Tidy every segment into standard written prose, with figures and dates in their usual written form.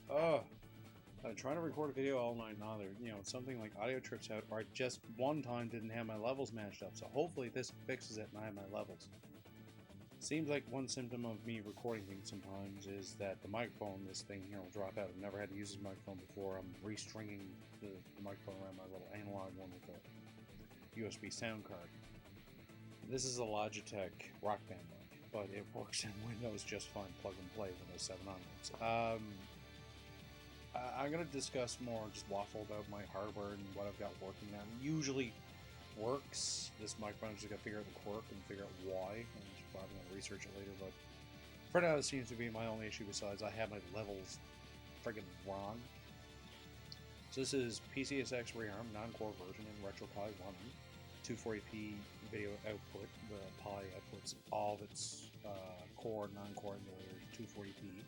Oh, I'm trying to record a video all night now. There, something like audio trips out, or I just one time didn't have my levels matched up. So hopefully this fixes it and I have my levels. Seems like one symptom of me recording things sometimes is that the microphone, this thing here, will drop out. I've never had to use this microphone before. I'm restringing the microphone around my little analog one with a USB sound card. This is a Logitech Rock Band mic, but it works in Windows just fine. Plug and play Windows 7 onwards. I'm going to discuss more, just waffle about my hardware and what I've got working on. Usually works. This microphone, I'm just got to figure out the quirk and figure out why. I'm just probably going to research it later, but for now, it seems to be my only issue. Besides, I have my levels friggin' wrong. So this is PCSX rearm, non-core version in RetroPie 1, 240p video output. The Pi outputs all of its core, non-core emulators, 240p.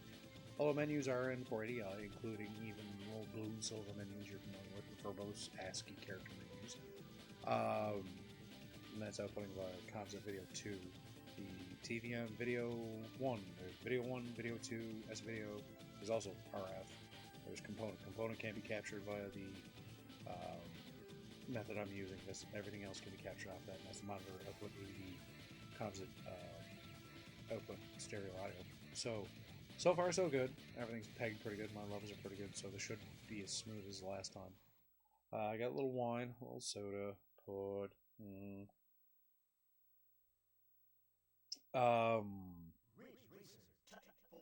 Although menus are in 480i, including even little blue and silver menus you're familiar with, the verbose ASCII character menus. And that's outputting via composite video 2. The TVM video 1, there's video 1, video 2, S-video, there's also RF, there's component. Component can't be captured via the method I'm using, because everything else can be captured off that, and that's monitor output AV composite output stereo audio. So far so good. Everything's pegged pretty good, my levels are pretty good, so this should be as smooth as the last time. I got a little wine, a little soda, put.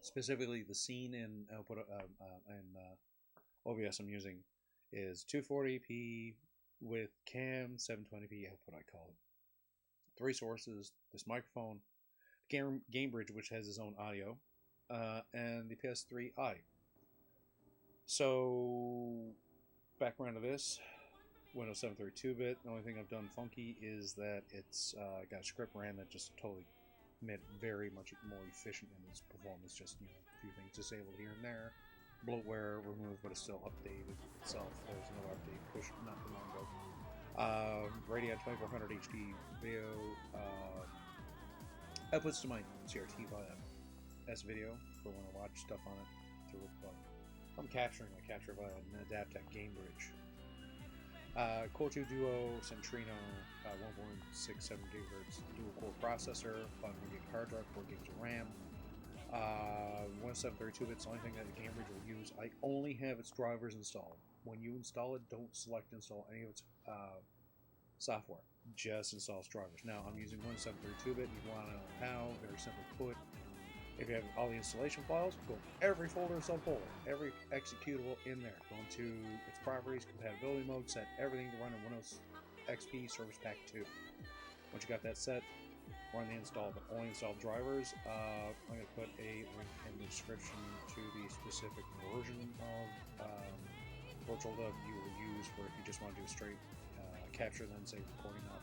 Specifically, the scene in output and OBS I'm using is 240p with cam, 720p output. I call it. 3 sources: this microphone, Gamebridge, which has its own audio, and the PS3i. So, background of this. Windows 7 32-bit. The only thing I've done funky is that it's got a script ran that just totally made it very much more efficient in its performance. Just, a few things disabled here and there. Bloatware removed, but it's still updated itself. There's no update push not too long ago. Radeon 2400 HD video. Outputs to my CRT via S-video for when I watch stuff on it through it. I'm capturing. I capture via an Adaptec Gamebridge. Core 2 Duo Centrino 1.67 GHz dual core processor, 500 gig hard drive, 4 gigs of RAM. 1732-bit, the only thing that the Gamebridge will use. I only have its drivers installed. When you install it, don't select install any of its software. Just install its drivers. Now, I'm using 1732-bit. You want to know how? Very simply put. If you have all the installation files, go every folder, subfolder, every executable in there. Go into its properties, compatibility mode, set everything to run in Windows XP Service Pack 2. Once you got that set, run the install, but only install drivers. I'm going to put a link in the description to the specific version of VirtualDub you will use for if you just want to do a straight capture, then say recording off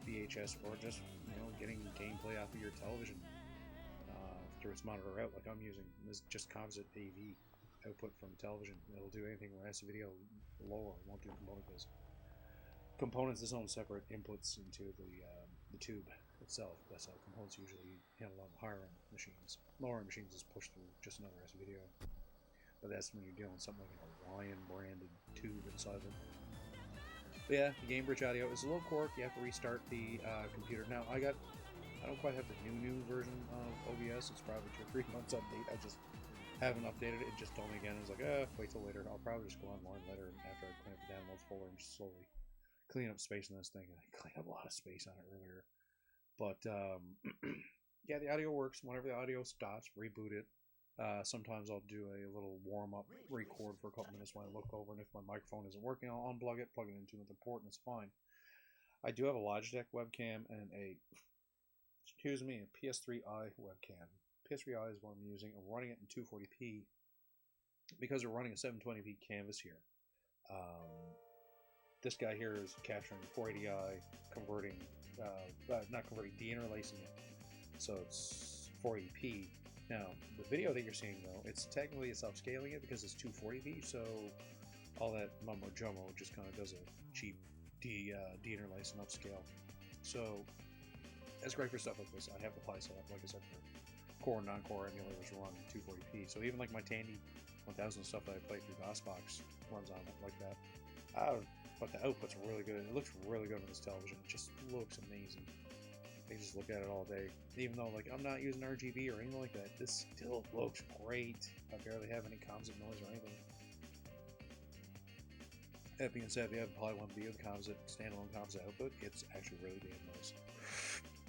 VHS, or just getting gameplay off of your television. Through its monitor out, like I'm using. This is just composite AV output from television. It'll do anything where S-video lower. It won't do component based. Components its own separate inputs into the tube itself. That's how components usually handle on higher end machines. Lower end machines is pushed through just another S-video. But that's when you're dealing with something like a Lion branded tube inside of it. But yeah, the Gamebridge audio is a little quirky. You have to restart the computer. Now I don't quite have the new version of OBS. It's probably 2 or 3 months update. I just haven't updated it. It just told me again. I was like, wait till later. I'll probably just go online later after I clean up the downloads folder and just slowly clean up space in this thing. And I cleaned up a lot of space on it earlier. But yeah, the audio works. Whenever the audio stops, reboot it. Sometimes I'll do a little warm-up record for a couple minutes when I look over, and if my microphone isn't working, I'll unplug it, plug it into another port, and it's fine. I do have a Logitech webcam and a PS3i webcam. PS3i is what I'm using. I'm running it in 240p because we're running a 720p canvas here. This guy here is capturing 480i, deinterlacing it, so it's 480p. Now, the video that you're seeing, though, it's upscaling it because it's 240p, so all that mumbo jumbo just kind of does a cheap deinterlace and upscale. So that's great for stuff like this. I have the Pi set up, like I said, for core and non-core emulators run 240p. So even like my Tandy 1000 stuff that I play through DOSBox runs on it like that. But the output's really good. It looks really good on this television. It just looks amazing. I just look at it all day. Even though like I'm not using RGB or anything like that, this still looks great. I barely have any composite noise or anything. That being said, if you have probably one view of the composite standalone composite output, it's actually really damn nice.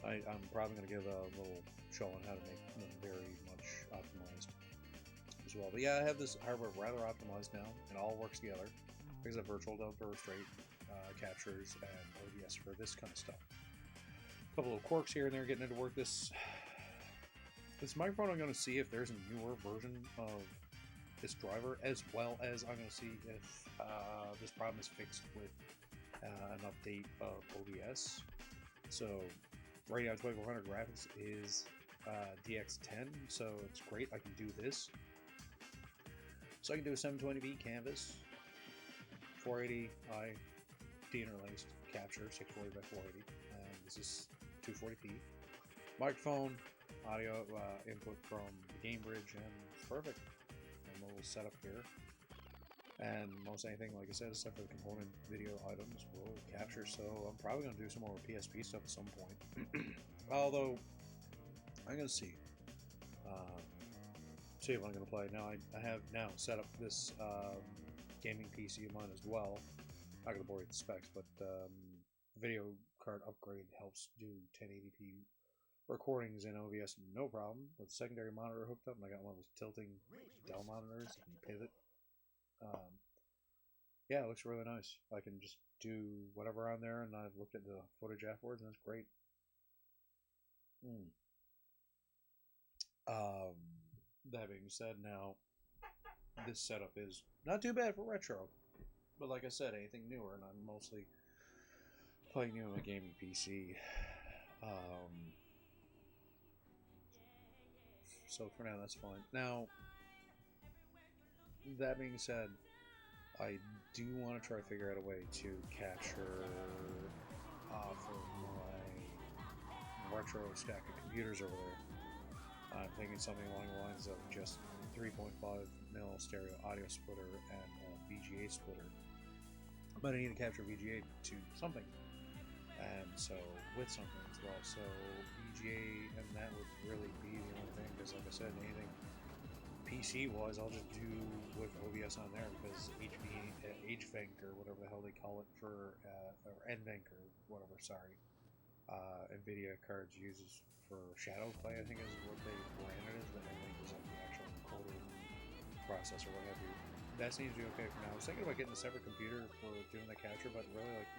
I'm probably going to give a little show on how to make them very much optimized as well. But yeah, I have this hardware rather optimized now. It all works together. There's a virtual down burst rate, captures, and OBS for this kind of stuff. A couple of quirks here and there getting it to work. This microphone, I'm going to see if there's a newer version of this driver, as well as I'm going to see if this problem is fixed with an update of OBS. So right now 2400 graphics is DX10, so it's great. I can do this. So I can do a 720p canvas, 480i deinterlaced capture, 640 by 480, and this is 240p. Microphone, audio input from the Gamebridge, and it's perfect. And a little setup here. And most anything, like I said, except for the component video items, will capture. So I'm probably going to do some more PSP stuff at some point. Although, I'm going to see. See what I'm going to play. Now, I have now set up this gaming PC of mine as well. I'm not going to bore you with the specs, but video card upgrade helps do 1080p recordings in OBS no problem. With the secondary monitor hooked up, and I got one of those tilting Dell monitors that can pivot. Yeah, it looks really nice. I can just do whatever on there, and I've looked at the footage afterwards, and it's great. That being said, now this setup is not too bad for retro, but like I said, anything newer, and I'm mostly playing new on my gaming PC. So for now, that's fine. Now, that being said, I do want to try to figure out a way to capture off of my retro stack of computers over there. I'm thinking something along the lines of just 3.5mm stereo audio splitter and a VGA splitter. But I need to capture VGA to something, and so with something as well. So VGA, and that would really be the only thing, because like I said, anything PC wise, I'll just do with OBS on there, because HVenc or whatever the hell they call it for, or NVenc or whatever, sorry, NVIDIA cards uses for shadow play, I think is what they branded it as, but NVenc is like the actual encoder process or what have you. That seems to be okay for now. I was thinking about getting a separate computer for doing the capture, but really, like,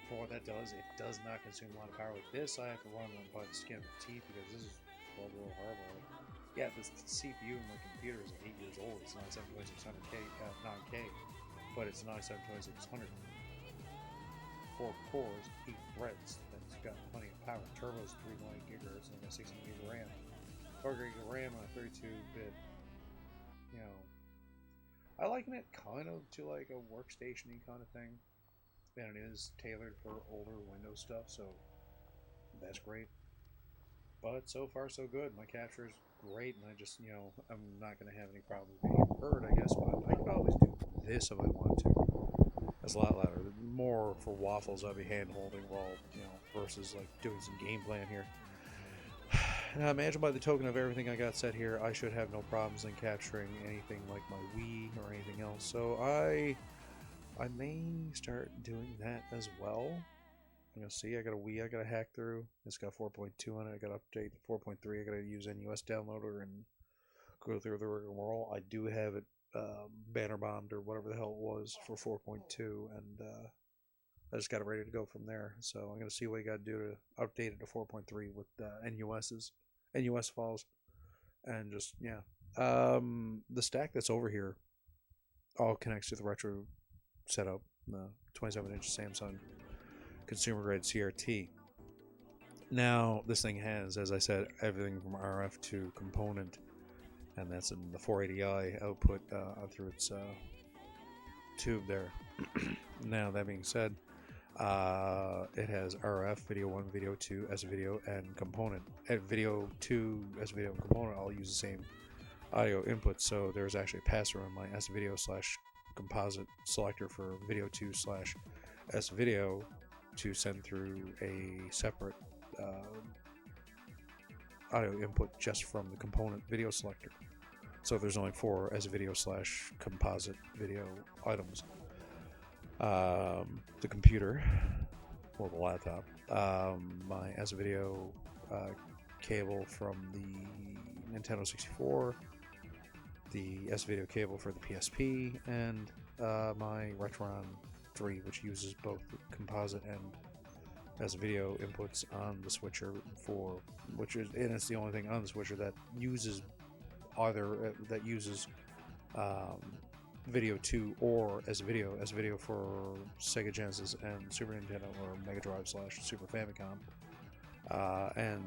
for what that does, it does not consume a lot of power. With this, I have to run them by the skin of the teeth, because this is a little horrible. Like, yeah, this CPU in my computer is 8 years old. It's not 7600K, 9K, but it's not 7600. 4 cores, 8 threads. That's got plenty of power. Turbo's 3.8 gigahertz and a 16 gig of RAM. 4 gig of RAM on a 32-bit. You know, I liken it kind of to like a workstation-y kind of thing. And it is tailored for older Windows stuff, so that's great. But so far, so good. My capture is great, and I just, you know, I'm not going to have any problems being heard, I guess, but I could always do this if I wanted to. That's a lot louder. More for waffles, I'd be hand-holding while, you know, versus, like, doing some game plan here. Now, imagine by the token of everything I got set here, I should have no problems in capturing anything like my Wii or anything else. So I may start doing that as well. I'm gonna see. I got a Wii I gotta hack through. It's got 4.2 on it. I gotta update to 4.3. I gotta use NUS downloader and go through the rigmarole. I do have it banner bombed or whatever the hell it was for 4.2, and I just got it ready to go from there. So I'm gonna see what I gotta do to update it to 4.3 with NUS files, and just yeah. The stack that's over here all connects to the retro setup, the 27-inch Samsung consumer grade CRT. Now this thing has, as I said, everything from RF to component, and that's in the 480i output through its tube there. Now that being said, it has RF, video 1, video 2, S video, and component. At video 2, S video, and component all use the same audio input, so there's actually a pass-through on my S-video / composite selector for video 2 / S-video to send through a separate audio input just from the component video selector. So there's only 4 S-video / composite video items. The computer or the laptop, my S-video cable from the Nintendo 64, the S-video cable for the PSP, and my Retron 3, which uses both the composite and S-video inputs on the switcher and it's the only thing on the switcher that uses video 2 or S-video for Sega Genesis and Super Nintendo or Mega Drive / Super Famicom, and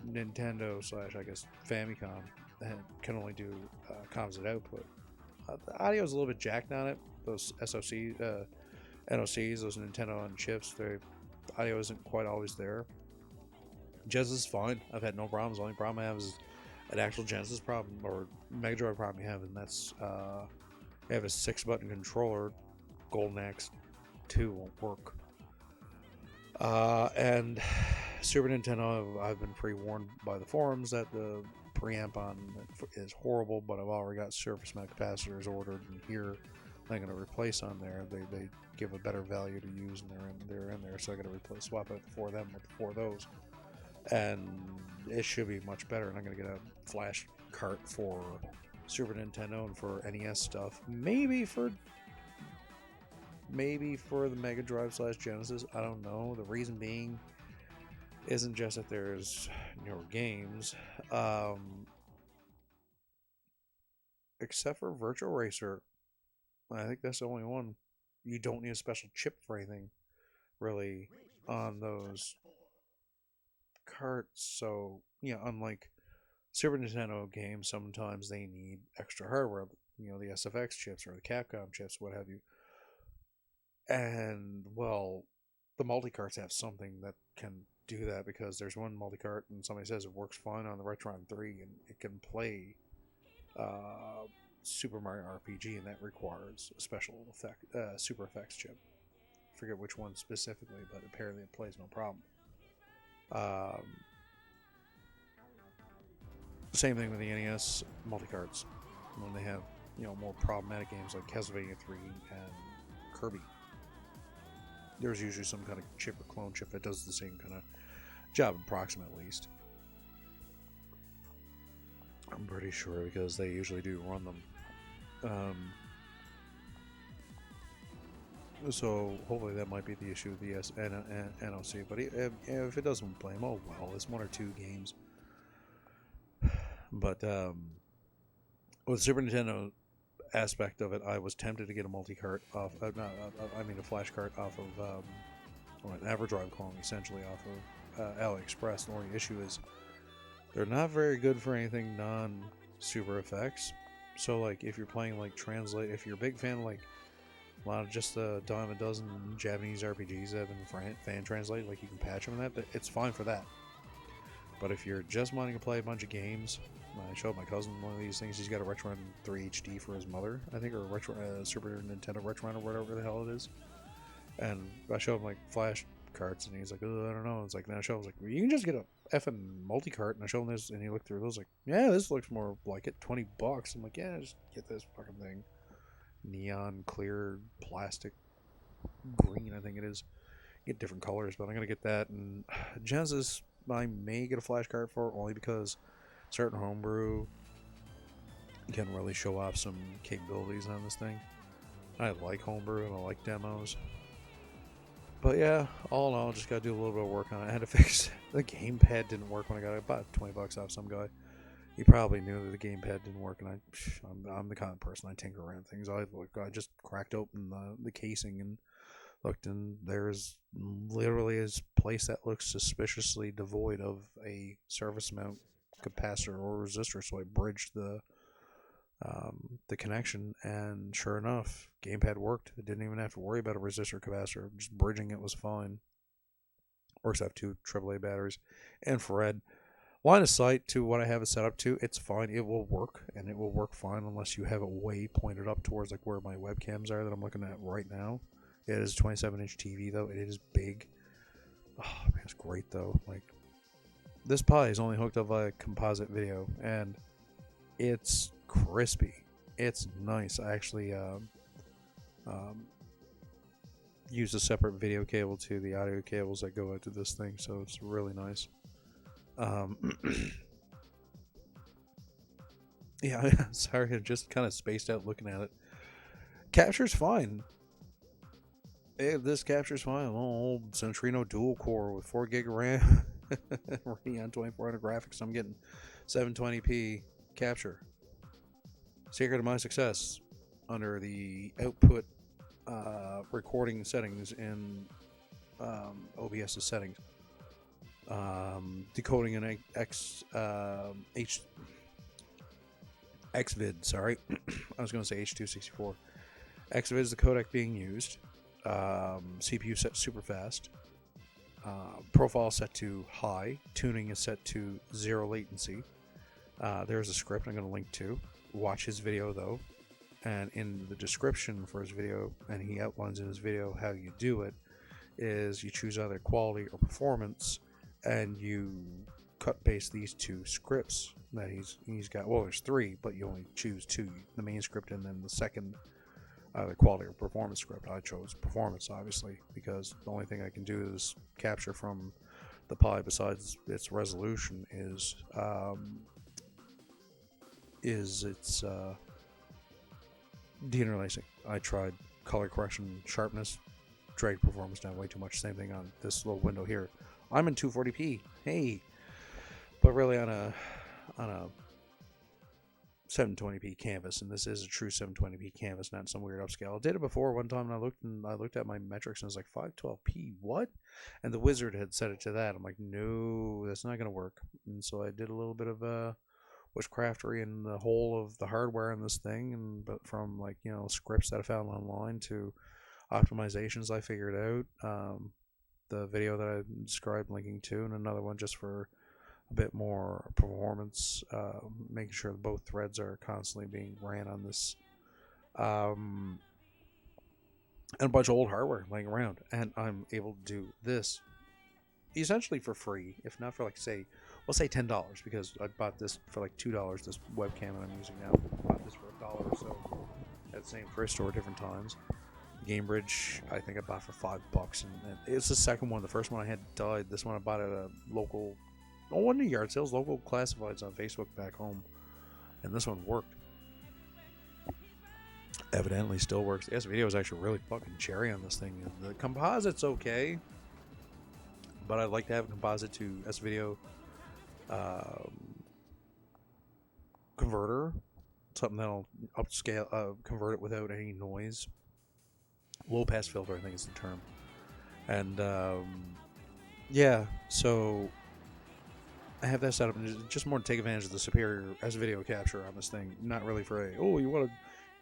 Nintendo / I guess Famicom can only do composite output. The audio is a little bit jacked on it. Those NOCs, those Nintendo on chips, the audio isn't quite always there. Genesis is fine. I've had no problems. The only problem I have is an actual Genesis problem or Mega Drive problem you have, and that's you have a 6-button controller. Golden Axe 2 won't work. And Super Nintendo, I've been pre-warned by the forums that the preamp on is horrible, but I've already got surface mount capacitors ordered, and here I'm going to replace on there. They give a better value to use, and they're in there, so I got to swap out the 4 of them with the 4 of those, and it should be much better. And I'm going to get a flash cart for Super Nintendo and for NES stuff, maybe for the Mega Drive / Genesis. I don't know. The reason being isn't just that there's newer games, except for Virtual Racer. I think that's the only one. You don't need a special chip for anything, really, on those carts. So, unlike Super Nintendo games, sometimes they need extra hardware, the SFX chips or the Capcom chips, what have you. And, well, the multi-carts have something that can do that, because there's one multi-cart and somebody says it works fine on the Retron 3 and it can play Super Mario RPG, and that requires a special effect, Super Effects chip. I forget which one specifically, but apparently it plays no problem. Same thing with the NES multi-carts. When they have, more problematic games like Castlevania 3 and Kirby, there's usually some kind of chip or clone chip that does the same kind of job, approximate at least. I'm pretty sure, because they usually do run them. So hopefully that might be the issue with the NOC, but if it doesn't play them, oh well, it's 1 or 2 games. But with the Super Nintendo aspect of it, I was tempted to get a multi-cart off, a flash cart off of an EverDrive clone, essentially off of AliExpress. The only issue is they're not very good for anything non-Super Effects. So, like, if you're playing, like, Translate, if you're a big fan of, like, a lot of just a dime a dozen Japanese RPGs that have been fan translated, like, you can patch them and that, it's fine for that. But if you're just wanting to play a bunch of games, I showed my cousin one of these things. He's got a Retron 3 HD for his mother, I think, or a Super Nintendo Retron or whatever the hell it is. And I showed him, like, flash carts, and he's like, oh, I don't know. It's like, then I showed him, like, well, you can just get a effing multi-cart. And I showed him this, and he looked through those, like, yeah, this looks more like it, $20. I'm like, yeah, just get this fucking thing. Neon clear plastic green, I think it is. Get different colors, but I'm gonna get that. And Genesis, I may get a flash cart for, only because certain homebrew can really show off some capabilities on this thing. I like homebrew and I like demos. But yeah, all in all, just gotta do a little bit of work on it. I had to fix the gamepad. Didn't work when I got it. About $20 off some guy. He probably knew that the gamepad didn't work, and I'm the kind of person, I tinker around things. I just cracked open the casing and looked, and there's literally a place that looks suspiciously devoid of a surface mount capacitor or resistor. So I bridged the connection, and sure enough, gamepad worked. I didn't even have to worry about a resistor capacitor. Just bridging it was fine. Works off 2 AAA batteries, infrared. line of sight to what I have it set up to, it's fine. It will work, and it will work fine unless you have it way pointed up towards like where my webcams are that I'm looking at right now. It is a 27-inch TV though. It is big. Oh man, it's great though. Like, this Pi is only hooked up via composite video, and it's crispy. It's nice. I actually use a separate video cable to the audio cables that go into this thing, so it's really nice. Yeah, sorry, I just kind of spaced out looking at it. Capture's fine. This capture's fine. Old Centrino dual core with 4 gig of RAM, Radeon 2400 graphics. I'm getting 720p capture. Secret of my success under the output recording settings in OBS's settings. Decoding an xVid, sorry. I was going to say H.264. xVid is the codec being used. CPU set super fast. Profile set to high. Tuning is set to 0 latency. There's a script I'm going to link to. Watch his video though. And in the description for his video, and he outlines in his video how you do it, is you choose either quality or performance, and you cut paste these 2 scripts that he's got. Well, there's 3, but you only choose 2, the main script and then the second either quality or performance script. I chose performance, obviously, because the only thing I can do is capture from the Pi besides its resolution is its deinterlacing. I tried color correction, sharpness, dragged performance down way too much. Same thing on this little window here. I'm in 240p, hey, but really on a 720p canvas, and this is a true 720p canvas, not some weird upscale. I did it before one time, and I looked at my metrics, and I was like, 512p, what? And the wizard had set it to that. I'm like, no, that's not gonna work. And so I did a little bit of witchcraftery in the whole of the hardware in this thing, but from like, you know, scripts that I found online to optimizations I figured out. The video that I described linking to, and another one just for a bit more performance, making sure that both threads are constantly being ran on this, and a bunch of old hardware laying around, and I'm able to do this essentially for free, if not for like, say, we'll say $10, because I bought this for like $2, this webcam that I'm using now. I bought this for $1 or so at the same thrift store different times. Gamebridge, I think I bought for $5, and it's the second one. The first one I had died. This one I bought at a local, one of the yard sales, local classifieds on Facebook back home, and this one worked. Evidently still works. The video is actually really fucking cherry on this thing. The composite's okay, but I'd like to have a composite to S-video converter, something that'll upscale, convert it without any noise. Low pass filter, I think is the term. And yeah, so I have that set up, and just more to take advantage of the superior S-video capture on this thing. Not really for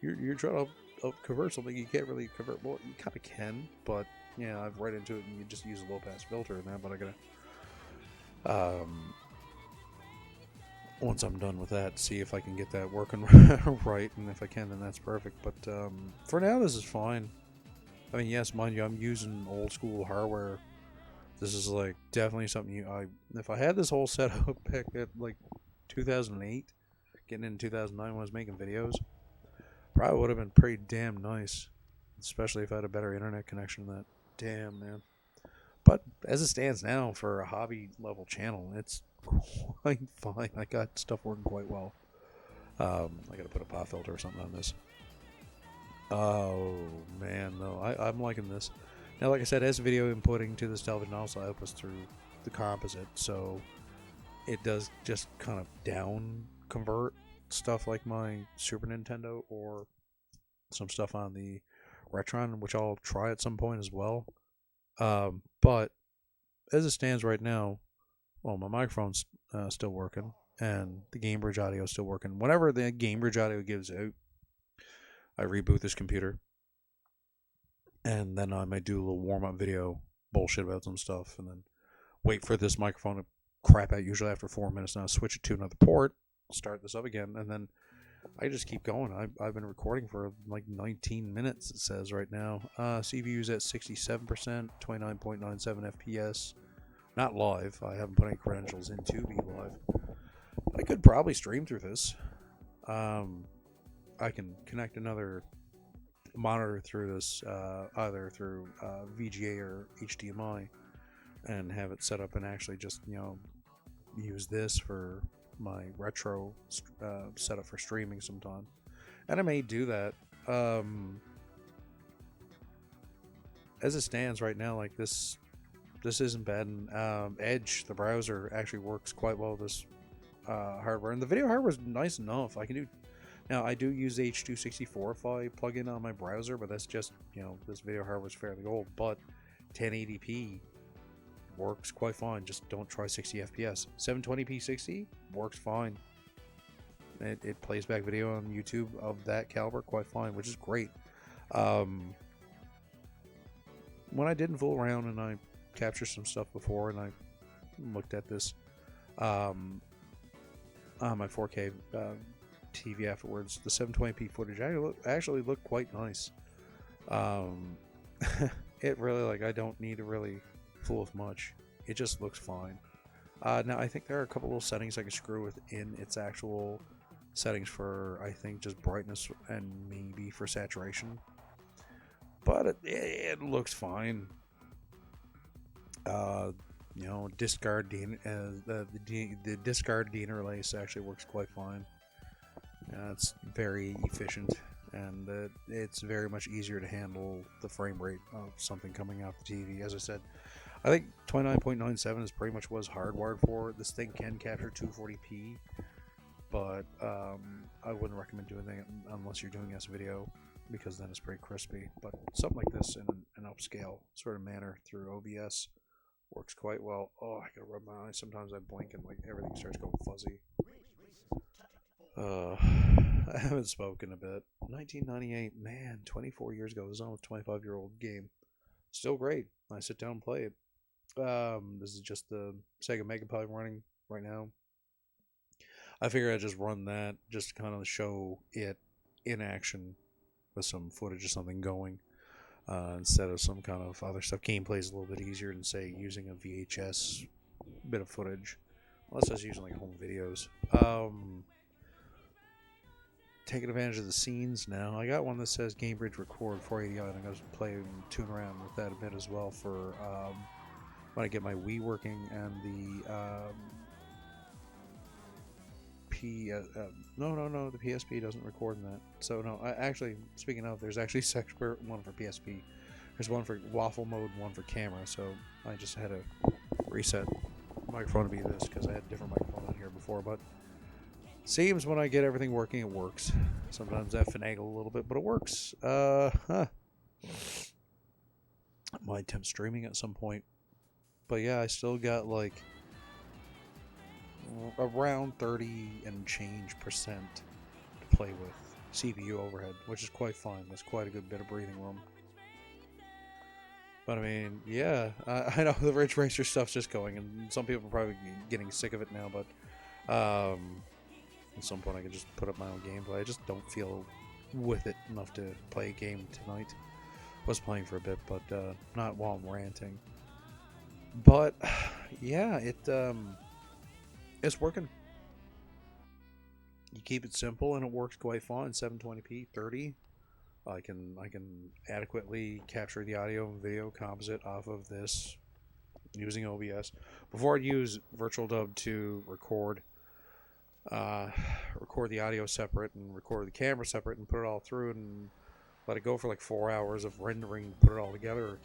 you're trying to convert something you can't really convert. Well, you kind of can, but yeah, I've read into it, and you just use a low pass filter in that. But I gotta once I'm done with that, see if I can get that working right, and if I can, then that's perfect. But for now, this is fine. I mean, yes, mind you, I'm using old school hardware. This is like definitely something if I had this whole setup back at like 2008, getting into 2009 when I was making videos, probably would have been pretty damn nice, especially if I had a better internet connection than that. Damn, man. But as it stands now, for a hobby level channel, it's quite fine. I got stuff working quite well. I gotta put a pop filter or something on this. Oh man, no, I'm liking this. Now, like I said, as video inputting to this television also outputs through the composite, so it does just kind of down convert stuff like my Super Nintendo or some stuff on the Retron, which I'll try at some point as well. But as it stands right now, well, my microphone's still working, and the Gamebridge audio is still working. Whenever the Gamebridge audio gives out, I reboot this computer, and then I might do a little warm-up video, bullshit about some stuff, and then wait for this microphone to crap out usually after 4 minutes. Now switch it to another port, start this up again, and then I just keep going. I've been recording for like 19 minutes, it says right now. CPU's at 67%, 29.97 FPS. Not live. I haven't put any credentials in to be live. I could probably stream through this. I can connect another monitor through this, either through VGA or HDMI, and have it set up and actually just, use this for my retro setup for streaming sometime. And I may do that. As it stands right now, like this isn't bad. And Edge, the browser, actually works quite well with this hardware, and the video hardware is nice enough. I can do. Now, I do use H.264 if I plug in on my browser, but that's just, this video hardware is fairly old. But 1080p works quite fine. Just don't try 60 FPS. 720p 60 works fine. It plays back video on YouTube of that caliber quite fine, which is great. When I didn't fool around and I captured some stuff before and I looked at this on my 4K TV afterwards, the 720p footage actually looked quite nice. It really, I don't need to really fool with much. It just looks fine. Now, I think there are a couple little settings I can screw within its actual settings for, I think, just brightness and maybe for saturation. But it looks fine. Discard the discard deinterlace actually works quite fine. It's very efficient, and it's very much easier to handle the frame rate of something coming out the TV. As I said, I think 29.97 is pretty much was hardwired for. This thing can capture 240p, but I wouldn't recommend doing that unless you're doing S-video, because then it's pretty crispy. But something like this in an upscale sort of manner through OBS works quite well. Oh, I gotta rub my eyes. Sometimes I blink and everything starts going fuzzy. I haven't spoken a bit. 1998, man, 24 years ago. This is almost a 25-year-old game. Still great. I sit down and play it. This is just the Sega Megapod running right now. I figured I'd just run that just to kind of show it in action with some footage of something going, instead of some kind of other stuff. Gameplay is a little bit easier than, say, using a VHS bit of footage, unless I was using home videos. Taking advantage of the scenes now. I got one that says Gamebridge record 480i, and I'm going to play and tune around with that a bit as well for when I get my Wii working, and the the PSP doesn't record in that. So no, actually, speaking of, there's actually one for PSP. There's one for waffle mode, one for camera. So I just had to reset the microphone to be this because I had a different microphone on here before. But seems when I get everything working, it works. Sometimes I finagle a little bit, but it works. Might attempt streaming at some point. But yeah, I still got around 30 and change percent to play with CPU overhead, which is quite fine. That's quite a good bit of breathing room. But I mean, yeah, I know the Ridge Racer stuff's just going, and some people are probably getting sick of it now, but at some point I can just put up my own gameplay. I just don't feel with it enough to play a game tonight. Was playing for a bit, but not while I'm ranting. But yeah, it's working. You keep it simple and it works quite fine. 720p 30. I can adequately capture the audio and video composite off of this using OBS. Before I'd use VirtualDub to record the audio separate and record the camera separate and put it all through and let it go for 4 hours of rendering, put it all together,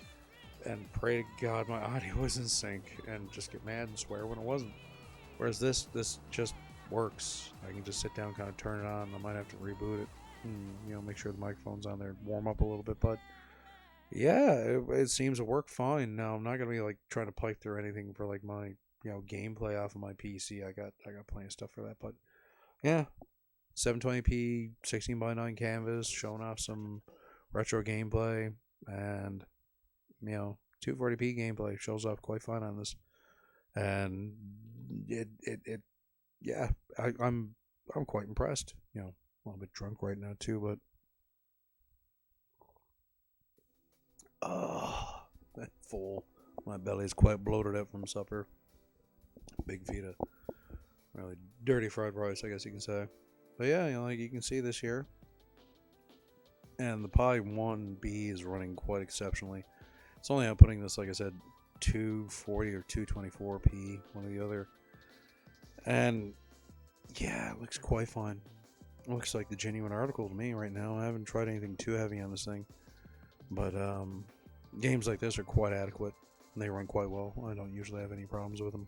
and pray to God my audio was in sync, and just get mad and swear when it wasn't. Whereas this just works. I can just sit down, kind of turn it on. I might have to reboot it and make sure the microphone's on there, warm up a little bit. But yeah, it seems to work fine. Now I'm not gonna be trying to pipe through anything for my gameplay off of my PC. I got plenty of stuff for that. But yeah, 720p 16:9 canvas, showing off some retro gameplay, and 240p gameplay shows up quite fine on this. And it yeah, I'm quite impressed. You know, a little bit drunk right now too, but that full. My belly's quite bloated out from supper. Big feet of really dirty fried rice, I guess you can say. But yeah, you know, like you can see this here, and the Pi 1B is running quite exceptionally. It's only outputting this, like I said, 240 or 224p, one or the other. And yeah, it looks quite fine. It looks like the genuine article to me right now. I haven't tried anything too heavy on this thing, but games like this are quite adequate. And they run quite well. I don't usually have any problems with them.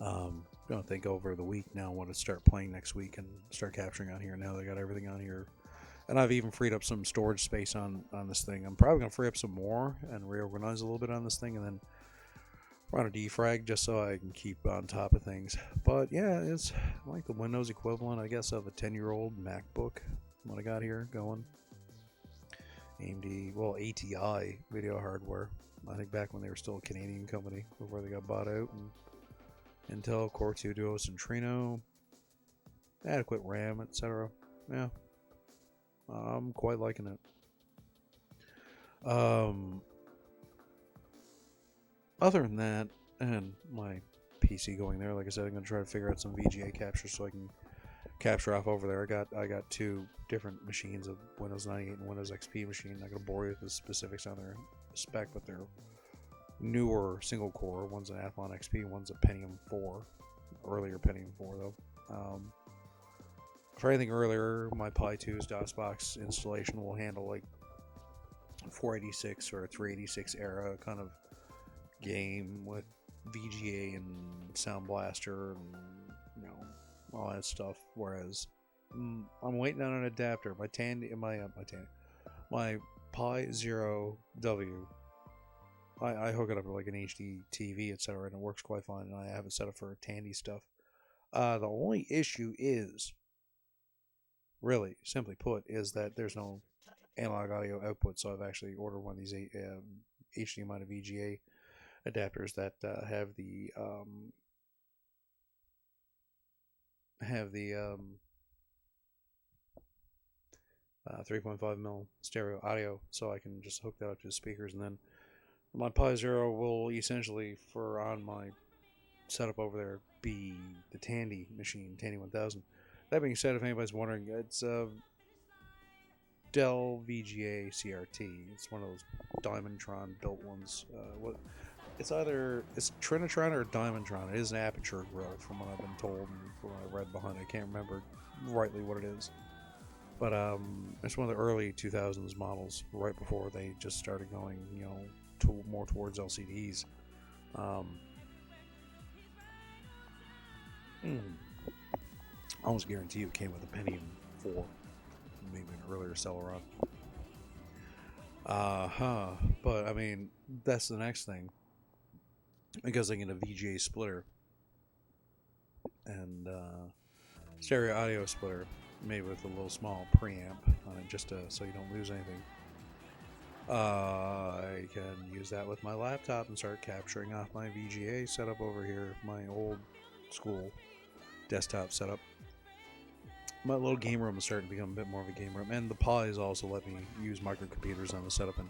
I'm gonna think over the week now what to start playing next week and start capturing on here. Now they got everything on here, and I've even freed up some storage space on this thing. I'm probably gonna free up some more and reorganize a little bit on this thing, and then run a defrag just so I can keep on top of things. But yeah, it's like the Windows equivalent, I guess, of a 10-year-old MacBook. What I got here going. AMD, well, ATI video hardware. I think back when they were still a Canadian company before they got bought out. And Intel Core 2 Duo Centrino, adequate RAM, etc. Yeah, I'm quite liking it. Other than that, and my PC going there, like I said, I'm gonna try to figure out some VGA capture so I can capture off over there. I got two different machines, of Windows 98 and Windows XP machine. I'm not gonna bore you with the specifics on their spec, but they're newer single core. One's an Athlon XP, one's a Pentium 4, earlier Pentium 4 though. For anything earlier, my Pi 2's DOSBox installation will handle like 486 or 386 era kind of game with VGA and Sound Blaster and, you know, all that stuff. Whereas I'm waiting on an adapter. My Pi 0W, I hook it up to like an HD TV, etc., and it works quite fine. And I have it set up for Tandy stuff. The only issue is, really simply put, is that there's no analog audio output. So I've actually ordered one of these HDMI to VGA adapters that have the 3.5mm stereo audio, so I can just hook that up to the speakers, and then my Pi Zero will essentially, for on my setup over there, be the Tandy machine, Tandy 1000. That being said, if anybody's wondering, it's a Dell VGA CRT. It's one of those Diamondtron built ones. It's Trinitron or Diamondtron. It is an aperture grill, from what I've been told and from what I read behind it. I can't remember rightly what it is. But it's one of the early 2000s models, right before they just started going, you know, more towards LCDs. I almost guarantee you it came with a Pentium 4, maybe an earlier Celeron. But I mean, that's the next thing, because I get a VGA splitter and stereo audio splitter made with a little small preamp on it, just so you don't lose anything. I can use that with my laptop and start capturing off my VGA setup over here, my old school desktop setup. My little game room is starting to become a bit more of a game room, and the Pi's also let me use microcomputers on the setup, and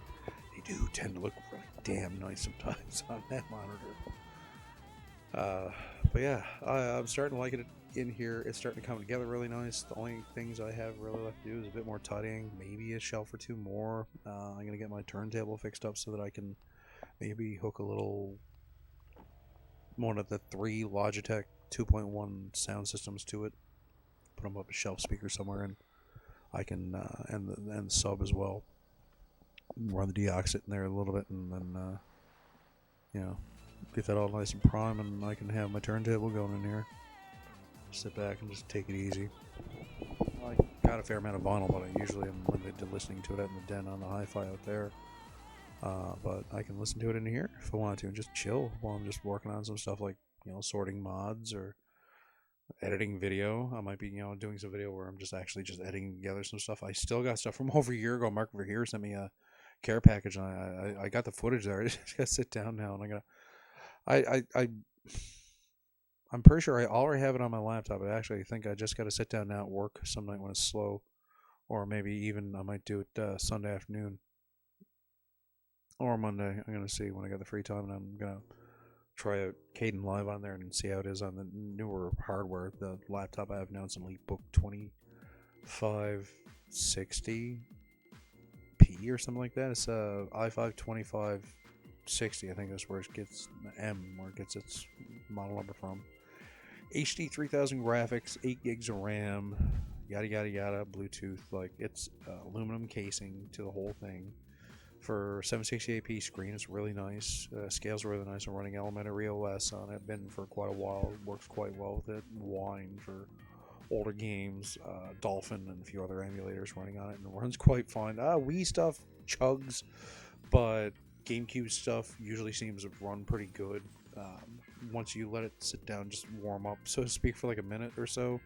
they do tend to look really damn nice sometimes on that monitor. But yeah, I'm starting to like it in here. It's starting to come together really nice. The only things I have really left to do is a bit more tidying, maybe a shelf or two more. I'm going to get my turntable fixed up so that I can maybe hook a little one of the 3 Logitech 2.1 sound systems to it. Put them up a shelf speaker somewhere, and I can, and the sub as well. Run the deoxit in there a little bit, and then, you know, get that all nice and prime, and I can have my turntable going in here. Sit back and just take it easy. I got a fair amount of vinyl, but I usually am limited to listening to it out in the den on the hi-fi out there. But I can listen to it in here if I want to, and just chill while I'm just working on some stuff like, you know, sorting mods or editing video. I might be, you know, doing some video where I'm just actually just editing together some stuff. I still got stuff from over a year ago. Mark over here sent me a care package, and I got the footage there. I just gotta sit down now, and I I'm pretty sure I already have it on my laptop. I actually think I just got to sit down now at work some night when it's slow, or maybe even I might do it Sunday afternoon or Monday. I'm gonna see when I got the free time, and I'm gonna try out Caden Live on there and see how it is on the newer hardware. The laptop I have now is an EliteBook 2560p or something like that. It's a i5 2560. I think that's where it gets where it gets its model number from. HD 3000 graphics, 8 gigs of RAM, yada yada yada, Bluetooth. Like, it's aluminum casing to the whole thing. For 768p screen, it's really nice. Scales really nice. I'm running Elementary OS on it. Been for quite a while. Works quite well with it. Wine for older games. Dolphin and a few other emulators running on it, and it runs quite fine. Wii stuff chugs, but GameCube stuff usually seems to run pretty good. Once you let it sit down, just warm up, so to speak, for like a minute or so.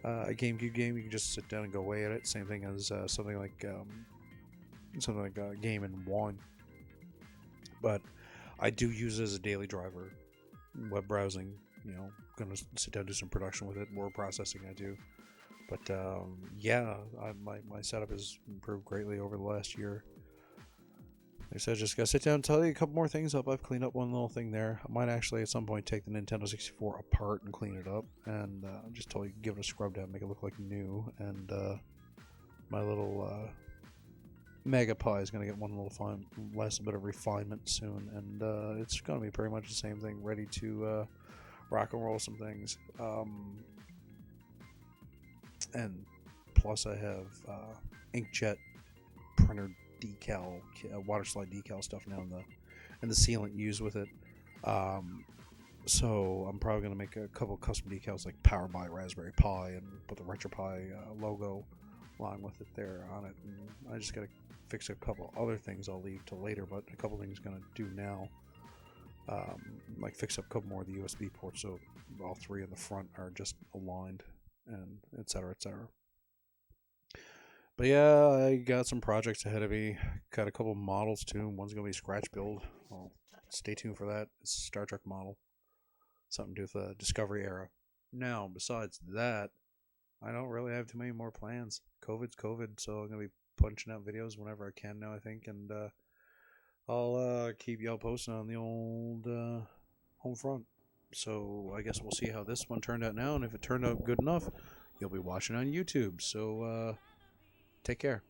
A GameCube game, you can just sit down and go away at it. Same thing as something like Game and One. But I do use it as a daily driver. Web browsing, gonna sit down and do some production with it. Word processing, I do. But yeah, my setup has improved greatly over the last year. Like I said, just gotta sit down and tell you a couple more things up. I've cleaned up one little thing there. I might actually at some point take the Nintendo 64 apart and clean it up, and just totally give it a scrub down, make it look like new. And my little Mega Pi is gonna get one little last bit of refinement soon, and it's gonna be pretty much the same thing, ready to rock and roll some things. And plus, I have inkjet printer decal, water slide decal stuff now in the sealant used with it. So I'm probably gonna make a couple custom decals, like powered by Raspberry Pi, and put the RetroPie logo along with it there on it. And I just gotta fix a couple other things I'll leave till later, but a couple things I'm gonna do now. Like fix up a couple more of the USB ports so all three in the front are just aligned, and etc. etc. But yeah, I got some projects ahead of me. Got a couple models too. One's gonna be scratch build. Well, stay tuned for that. It's a Star Trek model, something to do with the Discovery era. Now, besides that, I don't really have too many more plans. COVID's COVID, so I'm gonna be punching out videos whenever I can now, I think, and I'll keep y'all posted on the old home front. So I guess we'll see how this one turned out now, and if it turned out good enough, you'll be watching on YouTube. So take care.